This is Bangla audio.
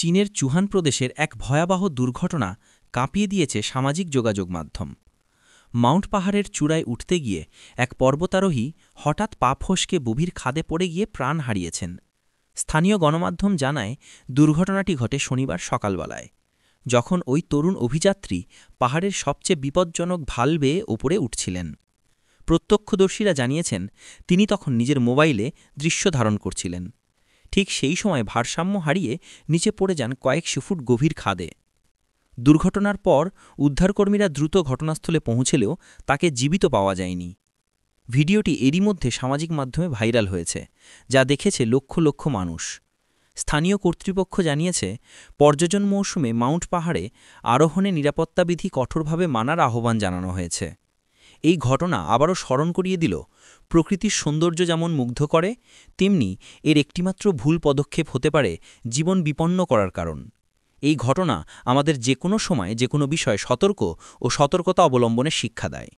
চীনের চুহান প্রদেশের এক ভয়াবহ দুর্ঘটনা কাঁপিয়ে দিয়েছে সামাজিক যোগাযোগ মাধ্যম। মাউন্ট পাহাড়ের চূড়ায় উঠতে গিয়ে এক পর্বতারোহী হঠাৎ পা ফসকে গভীর খাদে পড়ে গিয়ে প্রাণ হারিয়েছেন। স্থানীয় গণমাধ্যম জানায়, দুর্ঘটনাটি ঘটে শনিবার সকালবেলায়, যখন ওই তরুণ অভিযাত্রী পাহাড়ের সবচেয়ে বিপজ্জনক ঢাল বেয়ে ওপরে উঠছিলেন। প্রত্যক্ষদর্শীরা জানিয়েছেন, তিনি তখন নিজের মোবাইলে দৃশ্য ধারণ করছিলেন। ঠিক সেই সময় ভারসাম্য হারিয়ে নিচে পড়ে যান কয়েকশো ফুট গভীর খাদে। দুর্ঘটনার পর উদ্ধারকর্মীরা দ্রুত ঘটনাস্থলে পৌঁছলেও তাকে জীবিত পাওয়া যায়নি। ভিডিওটি এরই মধ্যে সামাজিক মাধ্যমে ভাইরাল হয়েছে, যা দেখেছে লক্ষ লক্ষ মানুষ। স্থানীয় কর্তৃপক্ষ জানিয়েছে, পর্যটন মৌসুমে মাউন্ট পাহাড়ে আরোহণে নিরাপত্তাবিধি কঠোরভাবে মানার আহ্বান জানানো হয়েছে। এই ঘটনা আবারও স্মরণ করিয়ে দিল, প্রকৃতির সৌন্দর্য যেমন মুগ্ধ করে, তেমনি এর একটিমাত্র ভুল পদক্ষেপ হতে পারে জীবন বিপন্ন করার কারণ। এই ঘটনা আমাদের যে কোনো সময় যে কোনো বিষয়ে সতর্ক ও সতর্কতা অবলম্বনের শিক্ষা দেয়।